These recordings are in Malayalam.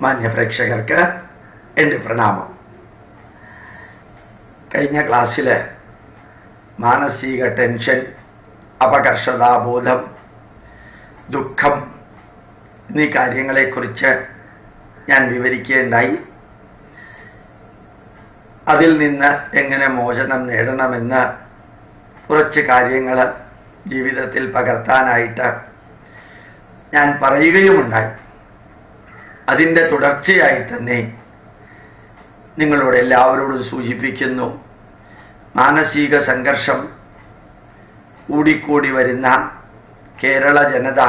മാന്യപ്രേക്ഷകർക്ക് എൻ്റെ പ്രണാമം. കഴിഞ്ഞ ക്ലാസ്സിൽ മാനസിക ടെൻഷൻ, അപകർഷതാബോധം, ദുഃഖം എന്നീ കാര്യങ്ങളെക്കുറിച്ച് ഞാൻ വിവരിക്കുകയുണ്ടായി. അതിൽ നിന്ന് എങ്ങനെ മോചനം നേടണമെന്ന് കുറച്ച് കാര്യങ്ങൾ ജീവിതത്തിൽ പകർത്താനായിട്ട് ഞാൻ പറയുകയുമുണ്ടായി. അതിൻ്റെ തുടർച്ചയായി തന്നെ നിങ്ങളോട് എല്ലാവരോടും സൂചിപ്പിക്കുന്നു, മാനസിക സംഘർഷം കൂടിക്കൂടി വരുന്ന കേരള ജനത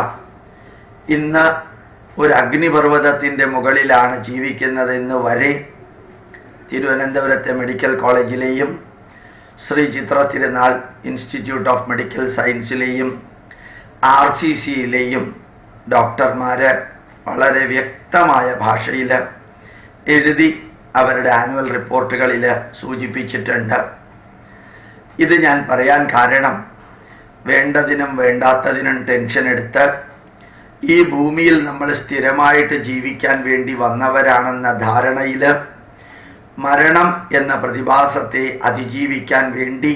ഇന്ന് ഒരു അഗ്നിപർവ്വതത്തിൻ്റെ മുകളിലാണ് ജീവിക്കുന്നതെന്ന് വരെ തിരുവനന്തപുരത്തെ medical കോളേജിലെയും Shri Chithra Thirunal institute of medical സയൻസിലെയും RCCയിലെയും ഡോക്ടർമാർ വളരെ വ്യക്തമായ ഭാഷയിൽ എഴുതി അവരുടെ ആനുവൽ റിപ്പോർട്ടുകളിൽ സൂചിപ്പിച്ചിട്ടുണ്ട്. ഇത് ഞാൻ പറയാൻ കാരണം, വേണ്ടതിനും വേണ്ടാത്തതിനും ടെൻഷൻ എടുത്ത് ഈ ഭൂമിയിൽ നമ്മൾ സ്ഥിരമായിട്ട് ജീവിക്കാൻ വേണ്ടി വന്നവരാണെന്ന ധാരണയിൽ മരണം എന്ന പ്രതിഭാസത്തെ അതിജീവിക്കാൻ വേണ്ടി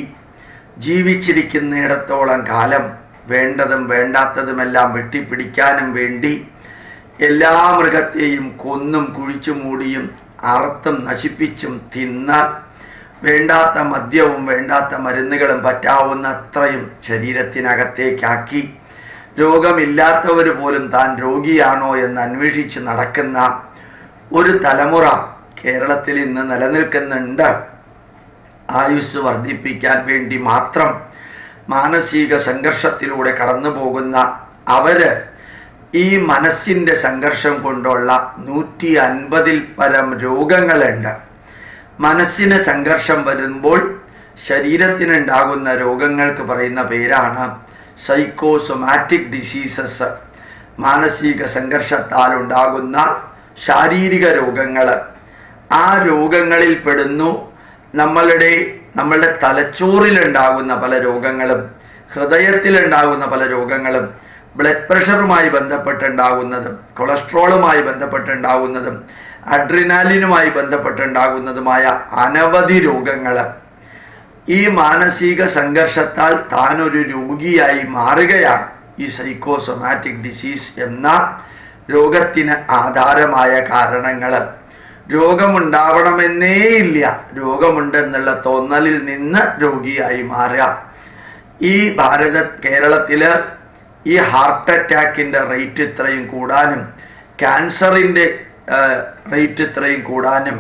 ജീവിച്ചിരിക്കുന്നിടത്തോളം കാലം വേണ്ടതും വേണ്ടാത്തതുമെല്ലാം വെട്ടിപ്പിടിക്കാനും വേണ്ടി എല്ലാ മൃഗത്തെയും കൊന്നും കുഴിച്ചു മൂടിയും അറുത്തും നശിപ്പിച്ചും തിന്ന് വേണ്ടാത്ത മദ്യവും വേണ്ടാത്ത മരുന്നുകളും പറ്റാവുന്നത്രയും ശരീരത്തിനകത്തേക്കാക്കി രോഗമില്ലാത്തവർ പോലും താൻ രോഗിയാണോ എന്ന് അന്വേഷിച്ച് നടക്കുന്ന ഒരു തലമുറ കേരളത്തിൽ ഇന്ന് നിലനിൽക്കുന്നുണ്ട്. ആയുസ് വർദ്ധിപ്പിക്കാൻ വേണ്ടി മാത്രം മാനസിക സംഘർഷത്തിലൂടെ കടന്നു പോകുന്ന അവര് ഈ മനസ്സിന്റെ സംഘർഷം കൊണ്ടുള്ള 150-ൽ പരം രോഗങ്ങളുണ്ട്. മനസ്സിന് സംഘർഷം വരുമ്പോൾ ശരീരത്തിനുണ്ടാകുന്ന രോഗങ്ങൾക്ക് പറയുന്ന പേരാണ് സൈക്കോസൊമാറ്റിക് ഡിസീസസ്. മാനസിക സംഘർഷത്താൽ ഉണ്ടാകുന്ന ശാരീരിക രോഗങ്ങൾ. ആ രോഗങ്ങളിൽ പെടുന്നു നമ്മളുടെ തലച്ചോറിലുണ്ടാകുന്ന പല രോഗങ്ങളും, ഹൃദയത്തിലുണ്ടാകുന്ന പല രോഗങ്ങളും, ബ്ലഡ് പ്രഷറുമായി ബന്ധപ്പെട്ടുണ്ടാകുന്നതും കൊളസ്ട്രോളുമായി ബന്ധപ്പെട്ടുണ്ടാകുന്നതും അഡ്രിനാലിനുമായി ബന്ധപ്പെട്ടുണ്ടാകുന്നതുമായ അനവധി രോഗങ്ങൾ. ഈ മാനസിക സംഘർഷത്താൽ താനൊരു രോഗിയായി മാറുകയാണ് ഈ സൈക്കോസൊമാറ്റിക് ഡിസീസ് എന്ന രോഗത്തിന് ആധാരമായ കാരണങ്ങൾ. രോഗമുണ്ടാവണമെന്നേ ഇല്ല, രോഗമുണ്ടെന്നുള്ള തോന്നലിൽ നിന്ന് രോഗിയായി മാറുക. ഈ കേരളത്തില് ഈ ഹാർട്ട് അറ്റാക്കിന്റെ റേറ്റ് ഇത്രയും കൂടാനും, ക്യാൻസറിന്റെ റേറ്റ് ഇത്രയും കൂടാനും,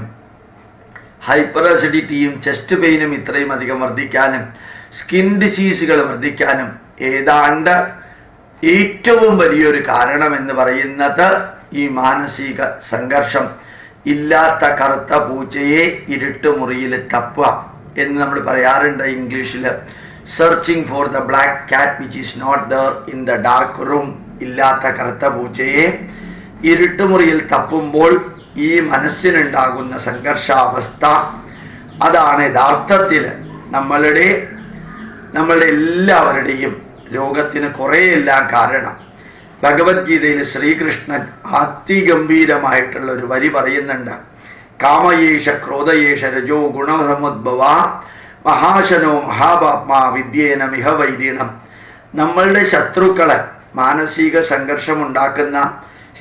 ഹൈപ്പർ അസിഡിറ്റിയും ചെസ്റ്റ് പെയിനും ഇത്രയും അധികം വർദ്ധിക്കാനും, സ്കിൻ ഡിസീസുകൾ വർദ്ധിക്കാനും ഏതാണ്ട് ഏറ്റവും വലിയൊരു കാരണമെന്ന് പറയുന്നത് ഈ മാനസിക സംഘർഷം. ഇല്ലാത്ത കറുത്ത പൂച്ചയെ ഇരുട്ടുമുറിയിൽ തപ്പുക എന്ന് നമ്മൾ പറയാറുണ്ട് ഇംഗ്ലീഷിൽ. Searching for the black cat which is not there in the dark room. ഇല്ലാത്ത കറുത്ത പൂച്ചയെ ഇരുട്ടുമുറിയിൽ തപ്പുമ്പോൾ ഈ മനസ്സിനുണ്ടാകുന്ന സംഘർഷാവസ്ഥ, അതാണ് യഥാർത്ഥത്തിൽ നമ്മളുടെ എല്ലാവരുടെയും രോഗത്തിന് കുറേയെല്ലാം കാരണം. ഭഗവത്ഗീതയിൽ ശ്രീകൃഷ്ണൻ അതിഗംഭീരമായിട്ടുള്ള ഒരു വരി പറയുന്നുണ്ട്. കാമയേഷ ക്രോധയേഷ രജോ ഗുണസമുദ്ഭവ മഹാശനോ മഹാപാപ്മാ വിദ്യേന മിഹ വൈരീണം. നമ്മളുടെ ശത്രുക്കളെ, മാനസിക സംഘർഷമുണ്ടാക്കുന്ന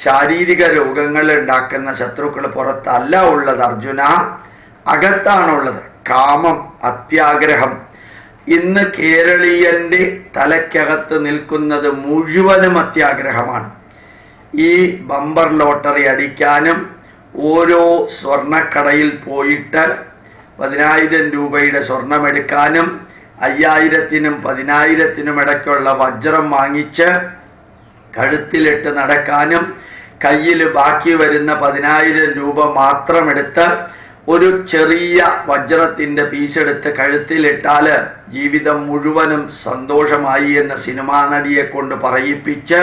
ശാരീരിക രോഗങ്ങൾ ഉണ്ടാക്കുന്ന ശത്രുക്കൾ പുറത്തല്ല ഉള്ളത് അർജുന, അകത്താണുള്ളത്. കാമം, അത്യാഗ്രഹം. ഇന്ന് കേരളീയന്റെ തലയ്ക്കകത്ത് നിൽക്കുന്നത് മുഴുവനും അത്യാഗ്രഹമാണ്. ഈ ബമ്പർ ലോട്ടറി അടിക്കാനും, ഓരോ സ്വർണക്കടയിൽ പോയിട്ട് 10,000 രൂപയുടെ സ്വർണമെടുക്കാനും, 5,000-നും 10,000-നും ഇടയ്ക്കുള്ള വജ്രം വാങ്ങിച്ച് കഴുത്തിലിട്ട് നടക്കാനും, കയ്യിൽ ബാക്കി വരുന്ന 10,000 രൂപ മാത്രമെടുത്ത് ഒരു ചെറിയ വജ്രത്തിന്റെ പീസെടുത്ത് കഴുത്തിലിട്ടാൽ ജീവിതം മുഴുവനും സന്തോഷമായി എന്ന സിനിമാ നടിയെ കൊണ്ട് പറയിപ്പിച്ച്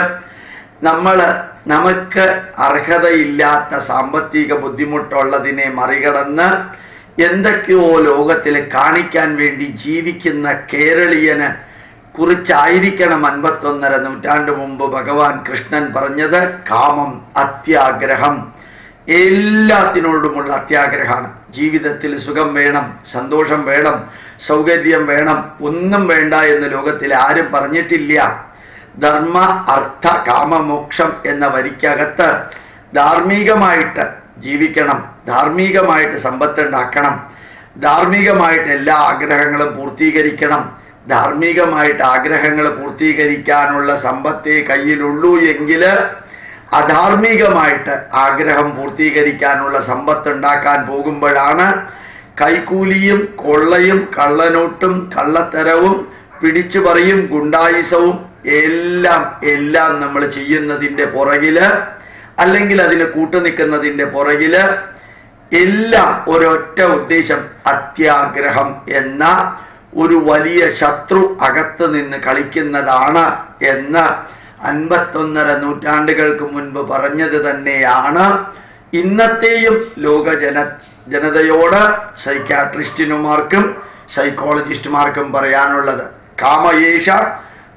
നമുക്ക് അർഹതയില്ലാത്ത സാമ്പത്തിക ബുദ്ധിമുട്ടുള്ളതിനെ മറികടന്ന് എന്തൊക്കെയോ ലോകത്തിൽ കാണിക്കാൻ വേണ്ടി ജീവിക്കുന്ന കേരളീയന് കുറിച്ചായിരിക്കണം 51.5 നൂറ്റാണ്ട് മുമ്പ് ഭഗവാൻ കൃഷ്ണൻ പറഞ്ഞത്. കാമം, അത്യാഗ്രഹം, എല്ലാത്തിനോടുമുള്ള അത്യാഗ്രഹമാണ്. ജീവിതത്തിൽ സുഖം വേണം, സന്തോഷം വേണം, സൗകര്യം വേണം, ഒന്നും വേണ്ട എന്ന് ലോകത്തിൽ ആരും പറഞ്ഞിട്ടില്ല. ധർമ്മ, അർത്ഥ, കാമമോക്ഷം എന്ന വരിക്കകത്ത് ധാർമ്മികമായിട്ട് ജീവിക്കണം, ധാർമ്മികമായിട്ട് സമ്പത്തുണ്ടാക്കണം, ധാർമ്മികമായിട്ട് എല്ലാ ആഗ്രഹങ്ങളും പൂർത്തീകരിക്കണം. ധാർമ്മികമായിട്ട് ആഗ്രഹങ്ങൾ പൂർത്തീകരിക്കാനുള്ള സമ്പത്തേ കയ്യിലുള്ളൂ എങ്കിൽ അധാർമികമായിട്ട് ആഗ്രഹം പൂർത്തീകരിക്കാനുള്ള സമ്പത്ത് ഉണ്ടാക്കാൻ പോകുമ്പോഴാണ് കൈക്കൂലിയും കൊള്ളയും കള്ളനോട്ടും കള്ളത്തരവും പിടിച്ചുപറിയും ഗുണ്ടായിസവും എല്ലാം നമ്മൾ ചെയ്യുന്നതിൻ്റെ പുറകില്, അല്ലെങ്കിൽ അതിന് കൂട്ടുനിൽക്കുന്നതിൻ്റെ പുറകില് എല്ലാം ഒരൊറ്റ ഉദ്ദേശം, അത്യാഗ്രഹം എന്ന ഒരു വലിയ ശത്രു അകത്ത് നിന്ന് കളിക്കുന്നതാണ് എന്ന് 51.5 നൂറ്റാണ്ടുകൾക്ക് മുൻപ് പറഞ്ഞത് തന്നെയാണ് ഇന്നത്തെയും ജനതയോട് സൈക്യാട്രിസ്റ്റിനുമാർക്കും സൈക്കോളജിസ്റ്റുമാർക്കും പറയാനുള്ളത്. കാമയേഷ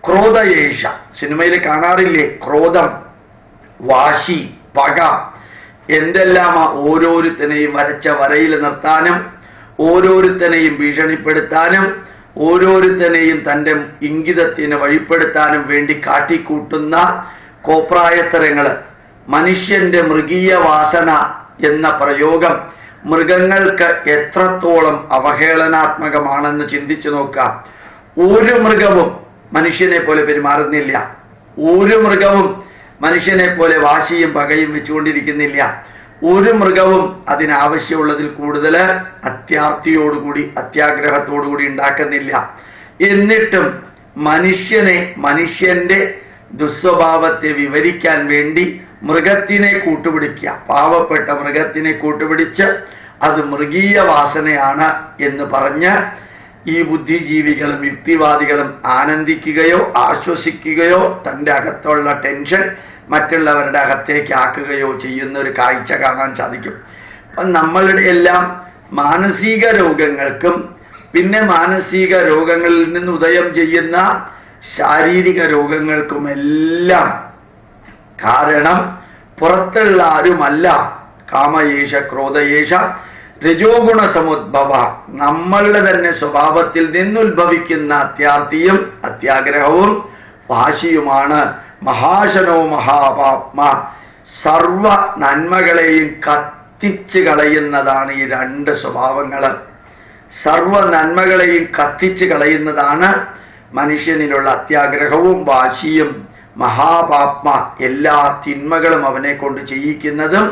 ക്രോധയേഷ. സിനിമയിൽ കാണാറില്ലേ? ക്രോധം, വാശി, പക, എന്തെല്ലാമാ ഓരോരുത്തനെയും വരച്ച വരയിൽ നിർത്താനും ഓരോരുത്തനെയും ഭീഷണിപ്പെടുത്താനും ഓരോരുത്തനെയും തൻ്റെ ഇംഗിതത്തിന് വഴിപ്പെടുത്താനും വേണ്ടി കാട്ടിക്കൂട്ടുന്ന കോപ്രായത്തരങ്ങൾ. മനുഷ്യന്റെ മൃഗീയ വാസന എന്ന പ്രയോഗം മൃഗങ്ങൾക്ക് എത്രത്തോളം അവഹേളനാത്മകമാണെന്ന് ചിന്തിച്ചു നോക്കാം. ഒരു മൃഗവും മനുഷ്യനെ പോലെ പെരുമാറുന്നില്ല. ഒരു മൃഗവും മനുഷ്യനെ പോലെ വാശിയും പകയും വെച്ചുകൊണ്ടിരിക്കുന്നില്ല. ഒരു മൃഗവും അതിനാവശ്യമുള്ളതിൽ കൂടുതൽ അത്യാർത്തിയോടുകൂടി അത്യാഗ്രഹത്തോടുകൂടി ഉണ്ടാക്കുന്നില്ല. എന്നിട്ടും മനുഷ്യന്റെ ദുസ്വഭാവത്തെ വിവരിക്കാൻ വേണ്ടി മൃഗത്തിനെ കൂട്ടുപിടിക്കുക, പാവപ്പെട്ട മൃഗത്തിനെ കൂട്ടുപിടിച്ച് അത് മൃഗീയ വാസനയാണ് എന്ന് പറഞ്ഞ് ഈ ബുദ്ധിജീവികളും യുക്തിവാദികളും ആനന്ദിക്കുകയോ ആശ്വസിക്കുകയോ തൻ്റെ അകത്തുള്ള ടെൻഷൻ മറ്റുള്ളവരുടെ അകത്തേക്ക് ആക്കുകയോ ചെയ്യുന്ന ഒരു കാഴ്ച കാണാൻ സാധിക്കും. അപ്പം നമ്മളുടെ എല്ലാം മാനസിക രോഗങ്ങൾക്കും പിന്നെ മാനസിക രോഗങ്ങളിൽ നിന്ന് ഉദയം ചെയ്യുന്ന ശാരീരിക രോഗങ്ങൾക്കുമെല്ലാം കാരണം പുറത്തുള്ള ആരുമല്ല. കാമയേഷ ക്രോധയേഷ രജോഗുണ സമുദ്ഭവ. നമ്മളുടെ തന്നെ സ്വഭാവത്തിൽ നിന്നുത്ഭവിക്കുന്ന അത്യാർത്തിയും അത്യാഗ്രഹവും വാശിയുമാണ്. മഹാശനോ മഹാപാപ്മ. സർവ നന്മകളെയും കത്തിച്ച് കളയുന്നതാണ് ഈ രണ്ട് സ്വഭാവങ്ങൾ. സർവ നന്മകളെയും കത്തിച്ച് കളയുന്നതാണ് മനുഷ്യനിലുള്ള അത്യാഗ്രഹവും വാശിയും. മഹാപാപ്മ, എല്ലാ തിന്മകളും അവനെ കൊണ്ട് ചെയ്യിക്കുന്നതും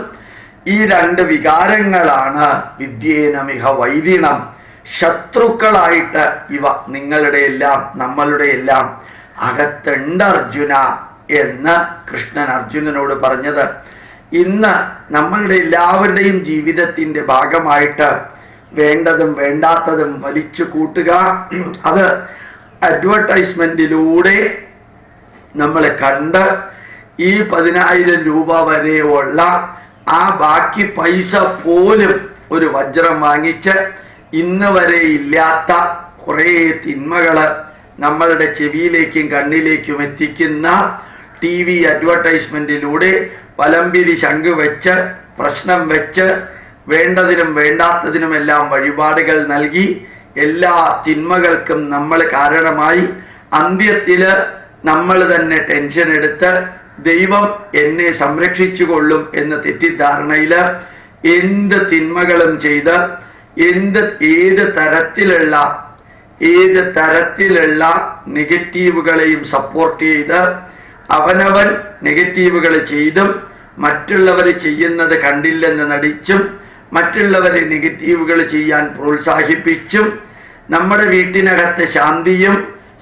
ഈ രണ്ട് വികാരങ്ങളാണ്. വിദ്യേനമിഹ വൈരിണം. ശത്രുക്കളായിട്ട് ഇവ നിങ്ങളുടെ എല്ലാം നമ്മളുടെ എല്ലാം അകത്തുണ്ട് അർജുന എന്ന് കൃഷ്ണൻ അർജുനനോട് പറഞ്ഞത്. ഇന്ന് നമ്മളുടെ എല്ലാവരുടെയും ജീവിതത്തിന്റെ ഭാഗമായിട്ട് വേണ്ടതും വേണ്ടാത്തതും വലിച്ചു കൂട്ടുക, അത് അഡ്വർടൈസ്മെന്റിലൂടെ നമ്മൾ കണ്ട് ഈ 10,000 രൂപ വരെയുള്ള ആ ബാക്കി പൈസ പോലും ഒരു വജ്രം വാങ്ങിച്ച് ഇന്ന് വരെ ഇല്ലാത്ത കുറേ തിന്മകള് നമ്മളുടെ ചെവിയിലേക്കും കണ്ണിലേക്കും എത്തിക്കുന്ന TV അഡ്വർടൈസ്മെന്റിലൂടെ വലമ്പിരി ശംഖ് വെച്ച് പ്രശ്നം വെച്ച് വേണ്ടതിനും വേണ്ടാത്തതിനുമെല്ലാം വഴിപാടുകൾ നൽകി എല്ലാ തിന്മകൾക്കും നമ്മൾ കാരണമായി അന്ത്യത്തില് നമ്മൾ തന്നെ ടെൻഷൻ എടുത്ത് ദൈവം എന്നെ സംരക്ഷിച്ചുകൊള്ളും എന്ന തെറ്റിദ്ധാരണയില് എന്ത് തിന്മകളും ചെയ്ത് ഏത് തരത്തിലുള്ള നെഗറ്റീവുകളെയും സപ്പോർട്ട് ചെയ്ത് അവനവൻ നെഗറ്റീവുകൾ ചെയ്തും മറ്റുള്ളവർ ചെയ്യുന്നത് കണ്ടില്ലെന്ന് നടിച്ചും മറ്റുള്ളവരെ നെഗറ്റീവുകൾ ചെയ്യാൻ പ്രോത്സാഹിപ്പിച്ചും നമ്മുടെ വീട്ടിനകത്ത് ശാന്തിയും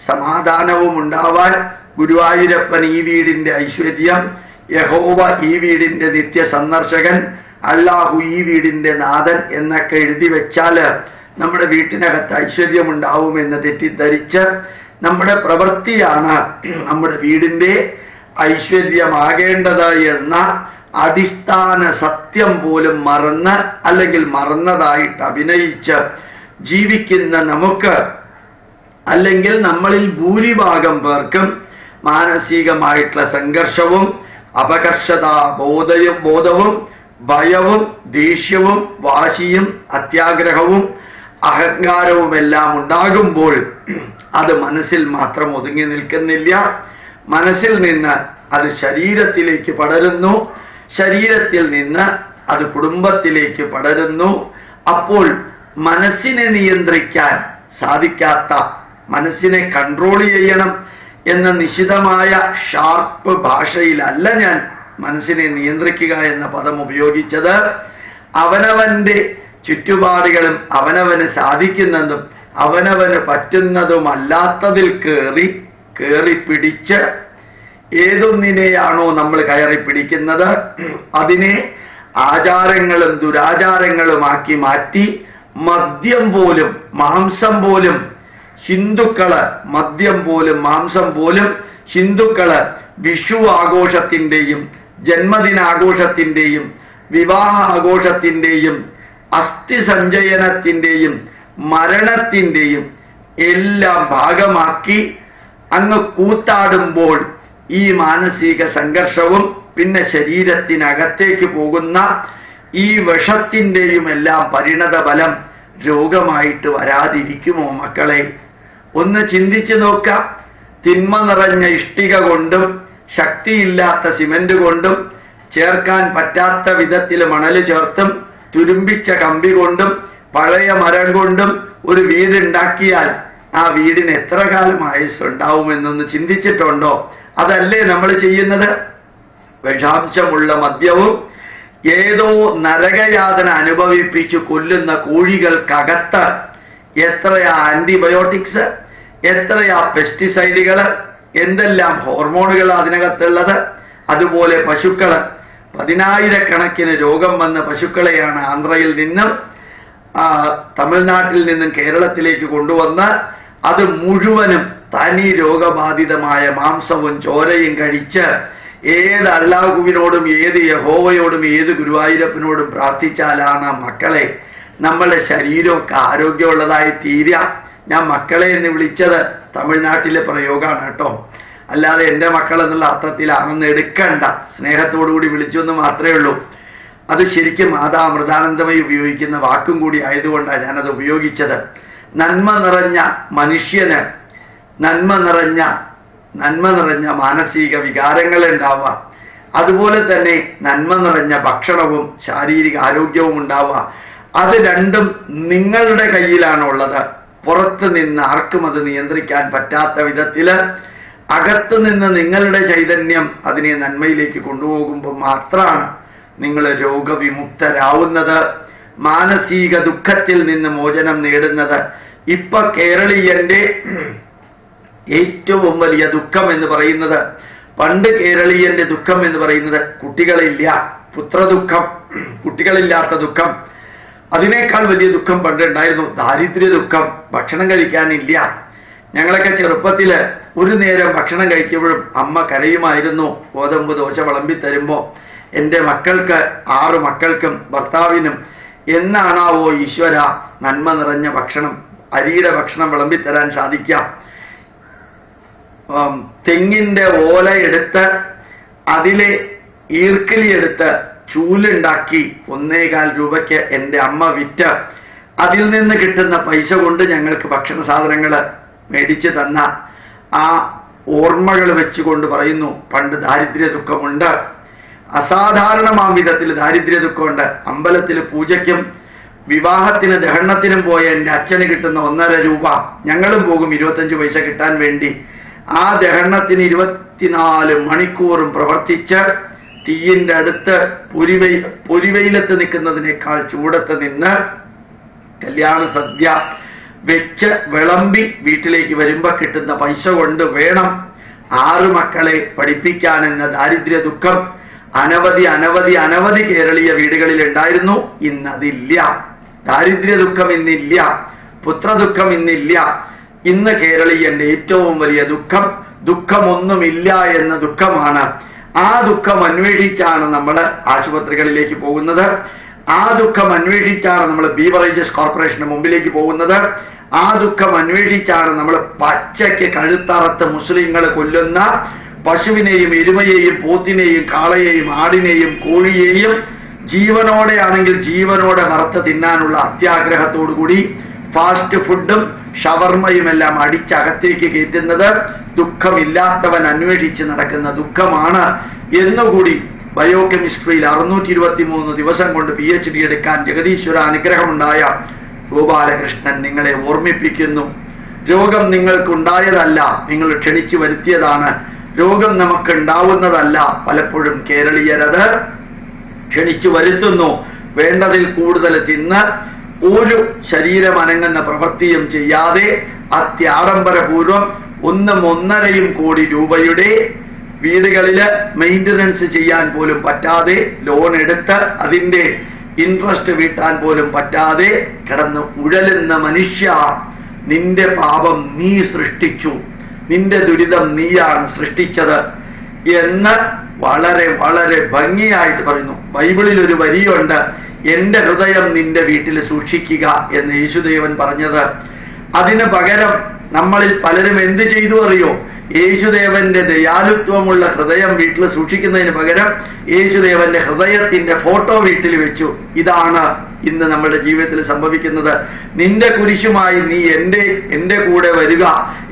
സമാധാനവും ഉണ്ടാവാൻ ഗുരുവായൂരപ്പൻ ഈ വീടിന്റെ ഐശ്വര്യം, യഹോവ ഈ വീടിന്റെ നിത്യസന്ദർശകൻ, അല്ലാഹു ഈ വീടിന്റെ നാഥൻ എന്നൊക്കെ എഴുതി വെച്ചാല് നമ്മുടെ വീട്ടിനകത്ത് ഐശ്വര്യമുണ്ടാവുമെന്ന് തെറ്റിദ്ധരിച്ച് നമ്മുടെ പ്രവൃത്തിയാണ് നമ്മുടെ വീടിന്റെ ഐശ്വര്യമാകേണ്ടത് എന്ന അടിസ്ഥാന സത്യം പോലും മറന്ന് അല്ലെങ്കിൽ മറന്നതായിട്ട് അഭിനയിച്ച് ജീവിക്കുന്ന നമുക്ക് അല്ലെങ്കിൽ നമ്മളിൽ ഭൂരിഭാഗം പേർക്കും മാനസികമായിട്ടുള്ള സംഘർഷവും അപകർഷതാ ബോധവും ഭയവും ദേഷ്യവും വാശിയും അത്യാഗ്രഹവും അഹങ്കാരവുമെല്ലാം ഉണ്ടാകുമ്പോൾ അത് മനസ്സിൽ മാത്രം ഒതുങ്ങി നിൽക്കുന്നില്ല. മനസ്സിൽ നിന്ന് അത് ശരീരത്തിലേക്ക് പടരുന്നു, ശരീരത്തിൽ നിന്ന് അത് കുടുംബത്തിലേക്ക് പടരുന്നു. അപ്പോൾ മനസ്സിനെ നിയന്ത്രിക്കാൻ സാധിക്കാത്ത, മനസ്സിനെ കൺട്രോൾ ചെയ്യണം എന്ന നിശിതമായ ഷാർപ്പ് ഭാഷയിലല്ല ഞാൻ മനസ്സിനെ നിയന്ത്രിക്കുക എന്ന പദം ഉപയോഗിച്ചത്. അവനവന്റെ ചുറ്റുപാടുകളും അവനവന് സാധിക്കുന്നതും അവനവന് പറ്റുന്നതുമല്ലാത്തതിൽ കയറി പിടിച്ച് ഏതൊന്നിനെയാണോ നമ്മൾ കയറി പിടിക്കുന്നത് അതിനെ ആചാരങ്ങളും ദുരാചാരങ്ങളുമാക്കി മാറ്റി മദ്യം പോലും മാംസം പോലും ഹിന്ദുക്കള് വിഷു ആഘോഷത്തിന്റെയും ജന്മദിനാഘോഷത്തിന്റെയും വിവാഹ ആഘോഷത്തിന്റെയും അസ്ഥി സഞ്ചയനത്തിന്റെയും മരണത്തിന്റെയും എല്ലാം ഭാഗമാക്കി അങ്ങ് കൂത്താടുമ്പോൾ ഈ മാനസിക സംഘർഷവും പിന്നെ ശരീരത്തിനകത്തേക്ക് പോകുന്ന ഈ വിഷത്തിന്റെയും എല്ലാം പരിണത ഫലം രോഗമായിട്ട് വരാതിരിക്കുമോ മക്കളെ? ഒന്ന് ചിന്തിച്ചു നോക്കാം. തിന്മ നിറഞ്ഞ ഇഷ്ടിക കൊണ്ടും ശക്തിയില്ലാത്ത സിമന്റ് കൊണ്ടും ചേർക്കാൻ പറ്റാത്ത വിധത്തിൽ മണല് ചേർത്തും തുരുമ്പിച്ച കമ്പി കൊണ്ടും പഴയ മരം കൊണ്ടും ഒരു വീടുണ്ടാക്കിയാൽ ആ വീടിന് എത്ര കാലം ആയുസ്സുണ്ടാവുമെന്നൊന്ന് ചിന്തിച്ചിട്ടുണ്ടോ? അതല്ലേ നമ്മൾ ചെയ്യുന്നത്? വിഷാംശമുള്ള മദ്യവും ഏതോ നരകയാതന അനുഭവിപ്പിച്ചു കൊല്ലുന്ന കോഴികൾക്കകത്ത് എത്രയാ ആന്റിബയോട്ടിക്സ്, എത്രയാ പെസ്റ്റിസൈഡുകള്, എന്തെല്ലാം ഹോർമോണുകൾ അതിനകത്തുള്ളത്. അതുപോലെ പശുക്കള്, 10,000-കണക്കിന് രോഗം വന്ന പശുക്കളെയാണ് ആന്ധ്രയിൽ നിന്നും തമിഴ്നാട്ടിൽ നിന്നും കേരളത്തിലേക്ക് കൊണ്ടുവന്ന് അത് മുഴുവനും തനി രോഗബാധിതമായ മാംസവും ചോരയും കഴിച്ച് ഏത് അല്ലാഹുവിനോടും ഏത് യഹോവയോടും ഏത് ഗുരുവായൂരപ്പനോടും പ്രാർത്ഥിച്ചാലാണ് മക്കളെ നമ്മളുടെ ശരീരമൊക്കെ ആരോഗ്യമുള്ളതായി തീരുക. ഞാൻ മക്കളെ എന്ന് വിളിച്ചത് തമിഴ്നാട്ടിലെ പ്രയോഗമാണ് കേട്ടോ, അല്ലാതെ എൻ്റെ മക്കൾ എന്നുള്ള അർത്ഥത്തിലാണെന്ന് എടുക്കണ്ട. സ്നേഹത്തോടുകൂടി വിളിച്ചു എന്ന് മാത്രമേ ഉള്ളൂ. അത് ശരിക്കും മാതാ അമൃതാനന്ദമയി ഉപയോഗിക്കുന്ന വാക്കും കൂടി ആയതുകൊണ്ടാണ് ഞാനത് ഉപയോഗിച്ചത്. നന്മ നിറഞ്ഞ മനുഷ്യന് നന്മ നിറഞ്ഞ മാനസിക വികാരങ്ങൾ ഉണ്ടാവുക, അതുപോലെ തന്നെ നന്മ നിറഞ്ഞ ഭക്ഷണവും ശാരീരിക ആരോഗ്യവും ഉണ്ടാവുക. അത് രണ്ടും നിങ്ങളുടെ കയ്യിലാണുള്ളത്. പുറത്ത് നിന്ന് ആർക്കും അത് നിയന്ത്രിക്കാൻ പറ്റാത്ത വിധത്തില് അകത്ത് നിന്ന് നിങ്ങളുടെ ചൈതന്യം അതിനെ നന്മയിലേക്ക് കൊണ്ടുപോകുമ്പോൾ മാത്രമാണ് നിങ്ങൾ രോഗവിമുക്തരാവുന്നത്, മാനസിക ദുഃഖത്തിൽ നിന്ന് മോചനം നേടുന്നത്. ഇപ്പൊ കേരളീയന്റെ ഏറ്റവും വലിയ ദുഃഖം എന്ന് പറയുന്നത്, പണ്ട് കേരളീയന്റെ ദുഃഖം എന്ന് പറയുന്നത് കുട്ടികളില്ല, പുത്രദുഃഖം, കുട്ടികളില്ലാത്ത ദുഃഖം. അതിനേക്കാൾ വലിയ ദുഃഖം പണ്ടുണ്ടായിരുന്നു, ദാരിദ്ര്യ ദുഃഖം, ഭക്ഷണം കഴിക്കാനില്ല. ഞങ്ങളൊക്കെ ചെറുപ്പത്തില് ഒരു നേരം ഭക്ഷണം കഴിക്കുമ്പോഴും അമ്മ കരയുമായിരുന്നു. ഗോതമ്പ് ദോശ വിളമ്പി തരുമ്പോ എൻ്റെ മക്കൾക്ക്, 6 മക്കൾക്കും ഭർത്താവിനും എന്നാണാവോ ഈശ്വര നന്മ നിറഞ്ഞ ഭക്ഷണം, അരിയുടെ ഭക്ഷണം വിളമ്പിത്തരാൻ സാധിക്കാം? തെങ്ങിന്റെ ഓല എടുത്ത് അതിലെ ഈർക്കിലിയെടുത്ത് ചൂലുണ്ടാക്കി 1.25 രൂപയ്ക്ക് എൻ്റെ അമ്മ വിറ്റ് അതിൽ നിന്ന് കിട്ടുന്ന പൈസ കൊണ്ട് ഞങ്ങൾക്ക് ഭക്ഷണ സാധനങ്ങൾ മേടിച്ച് തന്ന ആ ഓർമ്മകൾ വെച്ചുകൊണ്ട് പറയുന്നു, പണ്ട് ദാരിദ്ര്യ ദുഃഖമുണ്ട്, അസാധാരണമാം വിധത്തിൽ ദാരിദ്ര്യ ദുഃഖമുണ്ട്. അമ്പലത്തിൽ പൂജയ്ക്കും വിവാഹത്തിന് ദഹരണത്തിനും പോയ എൻ്റെ അച്ഛന് കിട്ടുന്ന 1.5 രൂപ ഞങ്ങളും പോകും 25 പൈസ കിട്ടാൻ വേണ്ടി. ആ ദഹരണത്തിന് 24 മണിക്കൂറും പ്രവർത്തിച്ച് തീയിൻ്റെ അടുത്ത് പൊരിവെയിലത്ത് നിൽക്കുന്നതിനേക്കാൾ ചൂടത്ത് നിന്ന് കല്യാണ സദ്യ വെച്ച് വിളമ്പി വീട്ടിലേക്ക് വരുമ്പോ കിട്ടുന്ന പൈസ കൊണ്ട് വേണം 6 മക്കളെ പഠിപ്പിക്കാനെന്ന ദാരിദ്ര്യ ദുഃഖം അനവധി കേരളീയ വീടുകളിൽ ഉണ്ടായിരുന്നു. ഇന്നതില്ല. ദാരിദ്ര്യ ദുഃഖം ഇന്നില്ല, പുത്രദുഃഖം ഇന്നില്ല. ഇന്ന് കേരളീയന്റെ ഏറ്റവും വലിയ ദുഃഖമൊന്നുമില്ല എന്ന ദുഃഖമാണ്. ആ ദുഃഖം അന്വേഷിച്ചാണ് നമ്മൾ ആശുപത്രികളിലേക്ക് പോകുന്നത്. ആ ദുഃഖം അന്വേഷിച്ചാണ് നമ്മൾ ബീവറേജസ് കോർപ്പറേഷന് മുമ്പിലേക്ക് പോകുന്നത്. ആ ദുഃഖം അന്വേഷിച്ചാണ് നമ്മൾ പച്ചയ്ക്ക് കഴുത്തറത്ത് മുസ്ലിങ്ങൾ കൊല്ലുന്ന പശുവിനെയും എരുമയെയും പോത്തിനെയും കാളയെയും ആടിനെയും കോഴിയെയും ജീവനോടെയാണെങ്കിൽ ജീവനോടെ വറുത്ത് തിന്നാനുള്ള അത്യാഗ്രഹത്തോടുകൂടി ഫാസ്റ്റ് ഫുഡും ഷവർമയുമെല്ലാം അടിച്ചകത്തേക്ക് കയറ്റുന്നത് ദുഃഖമില്ലാത്തവൻ അന്വേഷിച്ച് നടക്കുന്ന ദുഃഖമാണ് എന്നുകൂടി ബയോകെമിസ്ട്രിയിൽ 623 ദിവസം കൊണ്ട് PhD എടുക്കാൻ ജഗദീശ്വര അനുഗ്രഹമുണ്ടായ ഗോപാലകൃഷ്ണൻ നിങ്ങളെ ഓർമ്മിപ്പിക്കുന്നു. രോഗം നിങ്ങൾക്കുണ്ടായതല്ല, നിങ്ങൾ ക്ഷണിച്ചു വരുത്തിയതാണ്. രോഗം നമുക്കുണ്ടാവുന്നതല്ല. പലപ്പോഴും കേരളീയരത് ക്ഷണിച്ചു വരുത്തുന്നു. വേണ്ടതിൽ കൂടുതൽ തിന്ന് ഒരു ശരീരം അനങ്ങുന്ന പ്രവൃത്തിയും ചെയ്യാതെ അത്യാഡംബരപൂർവം 1.5 കോടി രൂപയുടെ വീടുകളില് മെയിൻ്റനൻസ് ചെയ്യാൻ പോലും പറ്റാതെ, ലോൺ എടുത്ത് അതിന്റെ ഇൻട്രസ്റ്റ് വീട്ടാൻ പോലും പറ്റാതെ കിടന്ന് ഉഴലുന്ന മനുഷ്യ, നിന്റെ പാപം നീ സൃഷ്ടിച്ചു, നിന്റെ ദുരിതം നീയാണ് സൃഷ്ടിച്ചത് എന്ന് വളരെ വളരെ ഭംഗിയായിട്ട് പറയുന്നു. ബൈബിളിൽ ഒരു വരിയുണ്ട്, എന്റെ ഹൃദയം നിന്റെ വീട്ടിൽ സൂക്ഷിക്കുക എന്ന് യേശുദേവൻ പറഞ്ഞത്. അതിന് പകരം നമ്മളിൽ പലരും എന്ത് ചെയ്തു അറിയോ? യേശുദേവന്റെ ദയാലുത്വമുള്ള ഹൃദയം വീട്ടിൽ സൂക്ഷിക്കുന്നതിന് പകരം യേശുദേവന്റെ ഹൃദയത്തിന്റെ ഫോട്ടോ വീട്ടിൽ വെച്ചു. ഇതാണ് ഇന്ന് നമ്മുടെ ജീവിതത്തിൽ സംഭവിക്കുന്നത്. നിന്റെ കുരിശുമായി നീ എന്റെ കൂടെ വരിക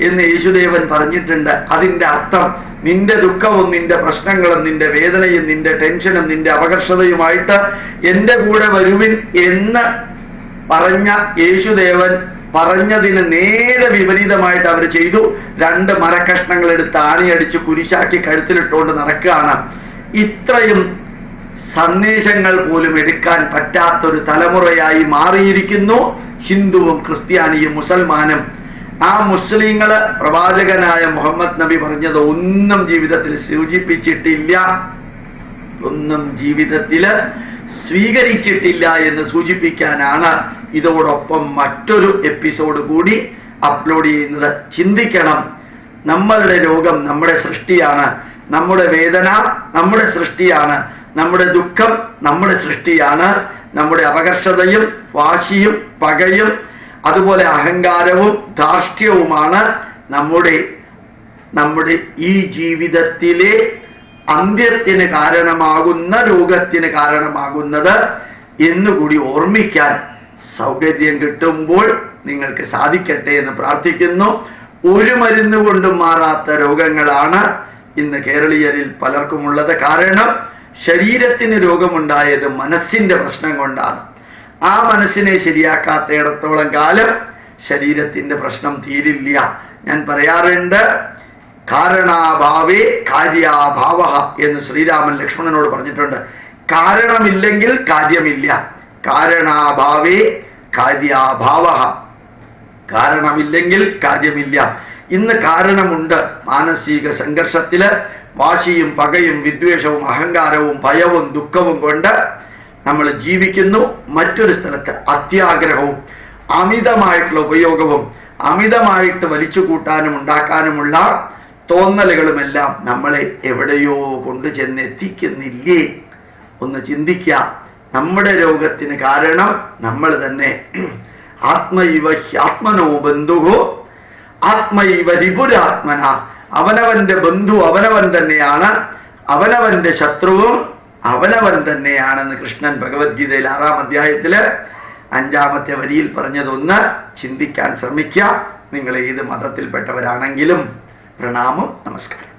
എന്ന് യേശുദേവൻ പറഞ്ഞിട്ടുണ്ട്. അതിന്റെ അർത്ഥം നിന്റെ ദുഃഖവും നിന്റെ പ്രശ്നങ്ങളും നിന്റെ വേദനയും നിന്റെ ടെൻഷനും നിന്റെ അപകർഷതയുമായിട്ട് എന്റെ കൂടെ വരുവിൻ എന്ന് പറഞ്ഞ യേശുദേവൻ പറഞ്ഞതിന് നേരെ വിപരീതമായിട്ട് അവർ ചെയ്തു. 2 മരക്കഷ്ണങ്ങൾ എടുത്ത് ആണിയടിച്ച് കുരിശാക്കി കഴുത്തിലിട്ടുകൊണ്ട് നടക്കുകയാണ്. ഇത്രയും സന്ദേശങ്ങൾ പോലും എടുക്കാൻ പറ്റാത്തൊരു തലമുറയായി മാറിയിരിക്കുന്നു ഹിന്ദുവും ക്രിസ്ത്യാനിയും മുസൽമാനും. ആ മുസ്ലിങ്ങള് പ്രവാചകനായ മുഹമ്മദ് നബി പറഞ്ഞത് ഒന്നും ജീവിതത്തിൽ സൂചിപ്പിച്ചിട്ടില്ല, ഒന്നും ജീവിതത്തില് സ്വീകരിച്ചിട്ടില്ല എന്ന് സൂചിപ്പിക്കാനാണ് ഇതോടൊപ്പം മറ്റൊരു എപ്പിസോഡ് കൂടി അപ്ലോഡ് ചെയ്യുന്നത്. ചിന്തിക്കണം, നമ്മളുടെ രോഗം നമ്മുടെ സൃഷ്ടിയാണ്, നമ്മുടെ വേദന നമ്മുടെ സൃഷ്ടിയാണ്, നമ്മുടെ ദുഃഖം നമ്മുടെ സൃഷ്ടിയാണ്, നമ്മുടെ അപകർഷതയും വാശിയും പകയും അതുപോലെ അഹങ്കാരവും ധാർഷ്ട്യവുമാണ് നമ്മുടെ ഈ ജീവിതത്തിലെ അന്ത്യത്തിന് കാരണമാകുന്ന രോഗത്തിന് കാരണമാകുന്നത് എന്നുകൂടി ഓർമ്മിക്കാൻ സൗകര്യം കിട്ടുമ്പോൾ നിങ്ങൾക്ക് സാധിക്കട്ടെ എന്ന് പ്രാർത്ഥിക്കുന്നു. ഒരു മരുന്ന് കൊണ്ടും മാറാത്ത രോഗങ്ങളാണ് ഇന്ന് കേരളീയരിൽ പലർക്കുമുള്ളത്. കാരണം ശരീരത്തിന് രോഗമുണ്ടായത് മനസ്സിന്റെ പ്രശ്നം കൊണ്ടാണ്. ആ മനസ്സിനെ ശരിയാക്കാത്തയിടത്തോളം കാലം ശരീരത്തിന്റെ പ്രശ്നം തീരില്ല. ഞാൻ പറയാറുണ്ട്, കാരണാഭാവേ കാര്യാഭാവ എന്ന് ശ്രീരാമൻ ലക്ഷ്മണനോട് പറഞ്ഞിട്ടുണ്ട്. കാരണമില്ലെങ്കിൽ കാര്യമില്ല. കാരണാഭാവേ കാര്യാഭാവ, കാരണമില്ലെങ്കിൽ കാര്യമില്ല. ഇന്ന് കാരണമുണ്ട്. മാനസിക സംഘർഷത്തില് വാശിയും പകയും വിദ്വേഷവും അഹങ്കാരവും ഭയവും ദുഃഖവും കൊണ്ട് നമ്മൾ ജീവിക്കുന്നു. മറ്റൊരു സ്ഥലത്ത് അത്യാഗ്രഹവും അമിതമായിട്ടുള്ള ഉപയോഗവും അമിതമായിട്ട് വലിച്ചു കൂട്ടാനും ഉണ്ടാക്കാനുമുള്ള തോന്നലുകളുമെല്ലാം നമ്മളെ എവിടെയോ കൊണ്ടു ചെന്നെത്തിക്കുന്നില്ലേ? ഒന്ന് ചിന്തിക്കാം. നമ്മുടെ രോഗത്തിന് കാരണം നമ്മൾ തന്നെ. ആത്മൈവ ഹ്യാത്മനോ ബന്ധുഹോ ആത്മൈവ രിപുരാത്മന. അവനവന്റെ ബന്ധു അവനവൻ തന്നെയാണ്, അവനവന്റെ ശത്രുവും അവനവൻ തന്നെയാണെന്ന് കൃഷ്ണൻ ഭഗവത്ഗീതയിൽ 6-ാം അധ്യായത്തില് 5-ാമത്തെ വരിയിൽ പറഞ്ഞതൊന്ന് ചിന്തിക്കാൻ ശ്രമിക്കാം. നിങ്ങൾ ഏത് മതത്തിൽപ്പെട്ടവരാണെങ്കിലും പ്രണാമം, നമസ്കാരം.